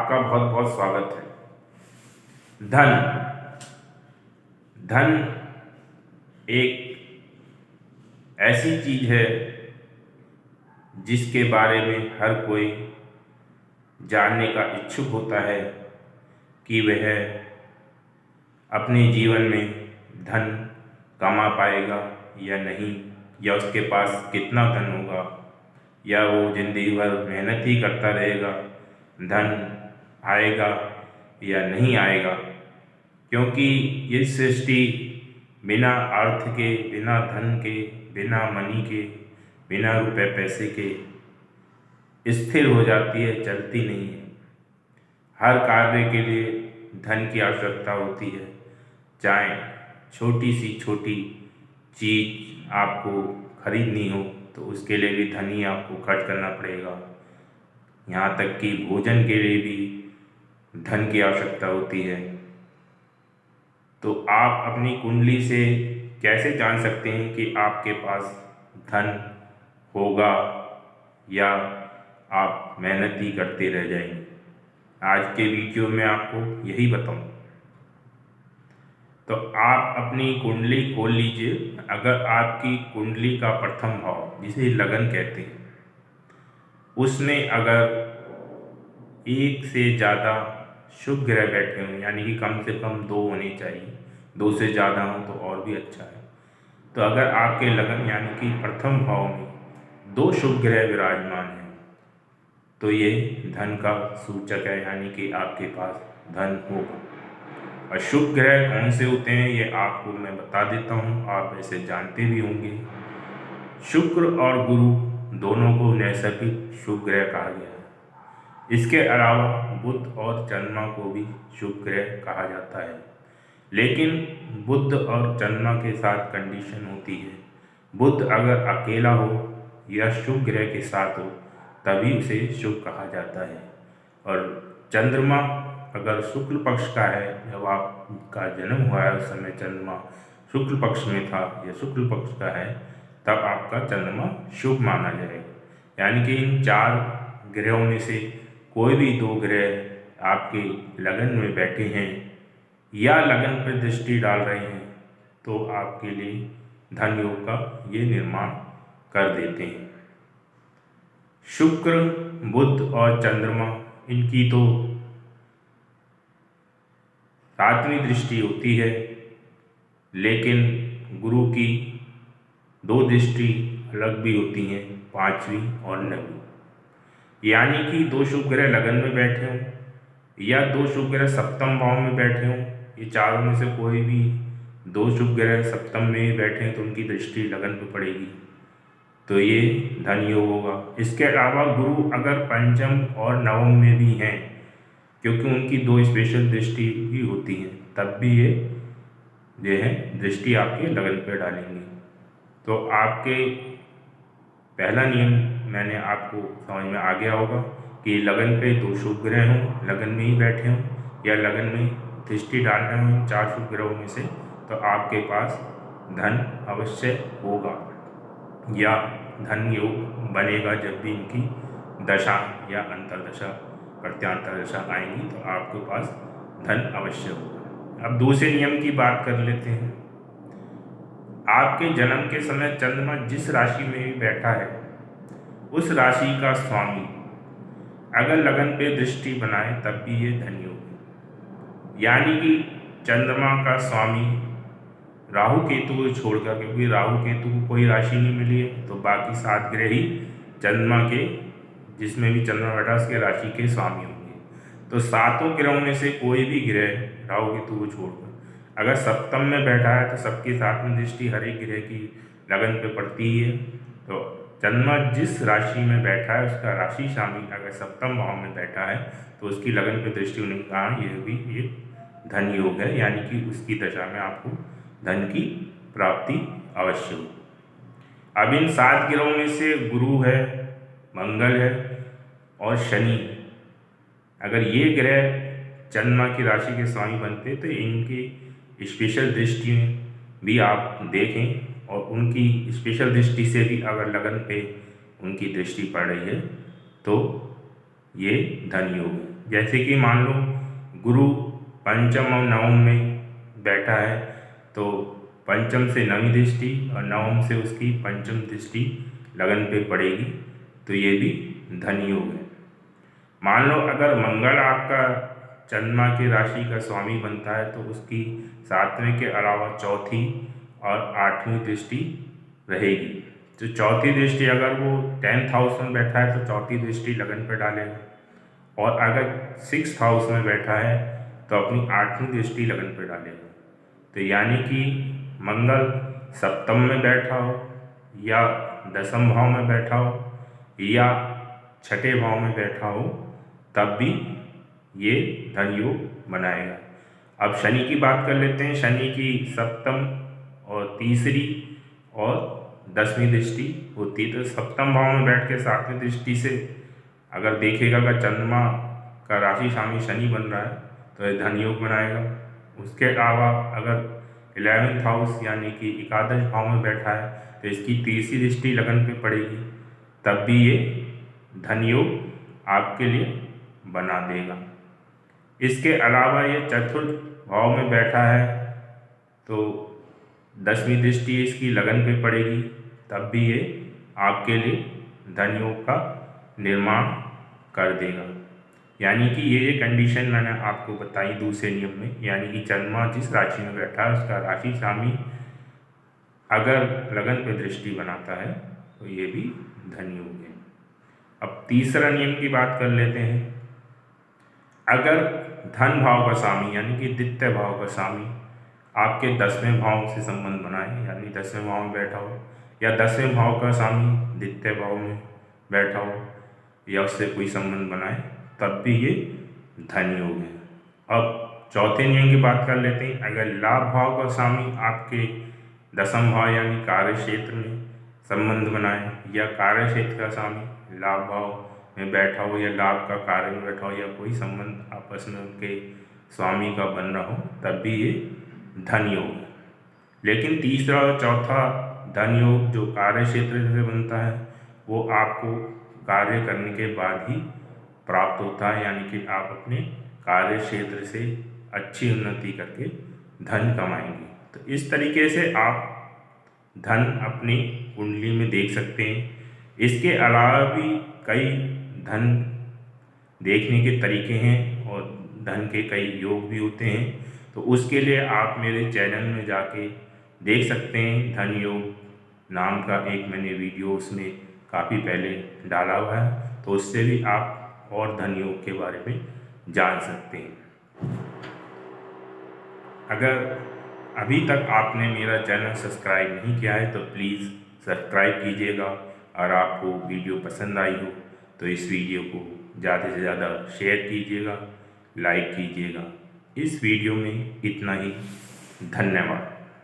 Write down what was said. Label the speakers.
Speaker 1: आपका बहुत बहुत स्वागत है। धन धन एक ऐसी चीज है जिसके बारे में हर कोई जानने का इच्छुक होता है कि वह अपने जीवन में धन कमा पाएगा या नहीं, या उसके पास कितना धन होगा, या वो जिंदगी भर मेहनत ही करता रहेगा, धन आएगा या नहीं आएगा। क्योंकि ये सृष्टि बिना अर्थ के, बिना धन के, बिना मनी के, बिना रुपए पैसे के स्थिर हो जाती है, चलती नहीं है। हर कार्य के लिए धन की आवश्यकता होती है। चाहे छोटी सी छोटी चीज आपको खरीदनी हो तो उसके लिए भी धन ही आपको खर्च करना पड़ेगा। यहाँ तक कि भोजन के लिए भी धन की आवश्यकता होती है। तो आप अपनी कुंडली से कैसे जान सकते हैं कि आपके पास धन होगा या आप मेहनत ही करते रह जाएंगे? आज के वीडियो में आपको यही बताऊं। तो आप अपनी कुंडली खोल लीजिए। अगर आपकी कुंडली का प्रथम भाव, जिसे लगन कहते हैं, उसमें अगर एक से ज़्यादा शुभ ग्रह बैठे हों, यानी कि कम से कम 2 होने चाहिए, 2 से ज़्यादा हो तो और भी अच्छा है। तो अगर आपके लगन यानी कि प्रथम भाव में 2 शुभ ग्रह विराजमान हैं तो ये धन का सूचक है, यानी कि आपके पास धन होगा। और शुभ ग्रह कौन से होते हैं ये आपको मैं बता देता हूँ, आप ऐसे जानते भी होंगे। शुक्र और गुरु दोनों को नैसर्गिक शुभ ग्रह कहा गया है। इसके अलावा बुध और चंद्रमा को भी शुभ ग्रह कहा जाता है। लेकिन बुध और चंद्रमा के साथ कंडीशन होती है। बुध अगर अकेला हो या शुभ ग्रह के साथ हो तभी उसे शुभ कहा जाता है। और चंद्रमा अगर शुक्ल पक्ष का है, जब आपका जन्म हुआ है उस समय चंद्रमा शुक्ल पक्ष में था या शुक्ल पक्ष का है, तब आपका चंद्रमा शुभ माना जाएगा। यानी कि इन 4 ग्रहों में से कोई भी 2 ग्रह आपके लगन में बैठे हैं या लगन पर दृष्टि डाल रहे हैं तो आपके लिए धन योग का ये निर्माण कर देते हैं। शुक्र, बुध और चंद्रमा, इनकी तो 7वीं दृष्टि होती है, लेकिन गुरु की 2 दृष्टि अलग भी होती हैं, 5वीं और 9वीं। यानी कि 2 शुभ ग्रह लगन में बैठे हों या 2 शुभ ग्रह सप्तम भाव में बैठे हों, ये चारों में से कोई भी 2 शुभ ग्रह सप्तम में बैठे हैं तो उनकी दृष्टि लगन पर पड़ेगी, तो ये धन योग होगा। इसके अलावा गुरु अगर पंचम और नवम में भी हैं, क्योंकि उनकी 2 स्पेशल दृष्टि भी होती हैं, तब भी ये जो है दृष्टि आपके लगन पर डालेंगे। तो आपके पहला नियम मैंने आपको समझ में आ गया होगा कि लगन पे 2 शुभ ग्रह हों, लगन में ही बैठे हों या लगन में दृष्टि डाल रहे हों 4 शुभ ग्रहों में से, तो आपके पास धन अवश्य होगा या धन योग बनेगा। जब भी इनकी दशा या अंतर्दशा, प्रत्यांतर दशा आएंगी तो आपके पास धन अवश्य होगा। अब दूसरे नियम की बात कर लेते हैं। आपके जन्म के समय चंद्रमा जिस राशि में भी बैठा है उस राशि का स्वामी अगर लगन पे दृष्टि बनाए तब भी ये धन योग है। यानी कि चंद्रमा का स्वामी राहु केतु को छोड़कर, क्योंकि राहु केतु को कोई राशि नहीं मिली है, तो बाकी 7 ग्रह ही चंद्रमा के, जिसमें भी चंद्रमा बैठा उसके राशि के स्वामी होंगे। तो 7 ग्रहों में से कोई भी ग्रह राहु केतु को छोड़कर अगर सप्तम में बैठा है तो सबके 7वीं दृष्टि हर एक ग्रह की लगन पे पड़ती ही है। तो चंद्रमा जिस राशि में बैठा है उसका राशि स्वामी अगर सप्तम भाव में बैठा है तो उसकी लगन पे दृष्टि होने के कारण यह भी एक धन योग है, यानी कि उसकी दशा में आपको धन की प्राप्ति अवश्य हो। अब इन 7 ग्रहों में से गुरु है, मंगल है और शनि, अगर ये ग्रह चंद्रमा की राशि के स्वामी बनते तो इनकी स्पेशल दृष्टि भी आप देखें, और उनकी स्पेशल दृष्टि से भी अगर लगन पे उनकी दृष्टि पड़ रही है तो ये धन योग है। जैसे कि मान लो गुरु पंचम और नवम में बैठा है तो पंचम से नवीं दृष्टि और नवम से उसकी पंचम दृष्टि लगन पे पड़ेगी, तो ये भी धन योग है। मान लो अगर मंगल आपका चंद्रमा की राशि का स्वामी बनता है तो उसकी 7वें के अलावा चौथी और 8वीं दृष्टि रहेगी। तो चौथी दृष्टि अगर वो 10th हाउस में बैठा है तो चौथी दृष्टि लगन पे डालेगा, और अगर 6th हाउस में बैठा है तो अपनी 8वीं दृष्टि लगन पे डालेगा। तो यानी कि मंगल सप्तम में बैठा हो या 10वें भाव में बैठा हो या 6ठे भाव में बैठा हो तब भी ये धन योग बनाएगा। अब शनि की बात कर लेते हैं। शनि की सप्तम और तीसरी और 10वीं दृष्टि होती है। तो सप्तम भाव में बैठ के 7वीं दृष्टि से अगर देखेगा कि चंद्रमा का राशि स्वामी शनि बन रहा है तो ये धन योग बनाएगा। उसके अलावा अगर 11th हाउस यानी कि एकादश भाव में बैठा है तो इसकी तीसरी दृष्टि लगन पे पड़ेगी, तब भी ये धन योग आपके लिए बना देगा। इसके अलावा ये चतुर्थ भाव में बैठा है तो 10वीं दृष्टि इसकी लगन पे पड़ेगी, तब भी ये आपके लिए धन योग का निर्माण कर देगा। यानी कि ये कंडीशन मैंने आपको बताई दूसरे नियम में, यानी कि चंद्रमा जिस राशि में बैठा है उसका राशि स्वामी अगर लगन पे दृष्टि बनाता है तो ये भी धन योग है। अब तीसरा नियम की बात कर लेते हैं। अगर धन भाव का स्वामी यानी कि द्वितीय भाव का स्वामी आपके 10वें भाव से संबंध बनाए, यानी 10वें भाव में बैठा हो, या 10वें भाव का स्वामी द्वितीय भाव में बैठा हो या उससे कोई संबंध बनाए, तब भी ये धन योग है। अब चौथे नियम की बात कर लेते हैं। अगर लाभ भाव का स्वामी आपके 10वां भाव यानी कार्य क्षेत्र में संबंध बनाए, या कार्य क्षेत्र का स्वामी लाभ भाव में बैठा हो या लाभ का कार्य में बैठा हो, या कोई संबंध आपस में उनके स्वामी का बन रहा हो, तब भी ये धन योग है। लेकिन तीसरा और चौथा धन योग जो कार्य क्षेत्र से बनता है वो आपको कार्य करने के बाद ही प्राप्त होता है, यानी कि आप अपने कार्य क्षेत्र से अच्छी उन्नति करके धन कमाएंगे। तो इस तरीके से आप धन अपनी कुंडली में देख सकते हैं। इसके अलावा भी कई धन देखने के तरीके हैं और धन के कई योग भी होते हैं, तो उसके लिए आप मेरे चैनल में जाके देख सकते हैं। धन योग नाम का एक मैंने वीडियो उसमें काफ़ी पहले डाला हुआ है, तो उससे भी आप और धन योग के बारे में जान सकते हैं। अगर अभी तक आपने मेरा चैनल सब्सक्राइब नहीं किया है तो प्लीज़ सब्सक्राइब कीजिएगा, और आपको वीडियो पसंद आई हो तो इस वीडियो को ज़्यादा से ज़्यादा शेयर कीजिएगा, लाइक कीजिएगा। इस वीडियो में इतना ही। धन्यवाद।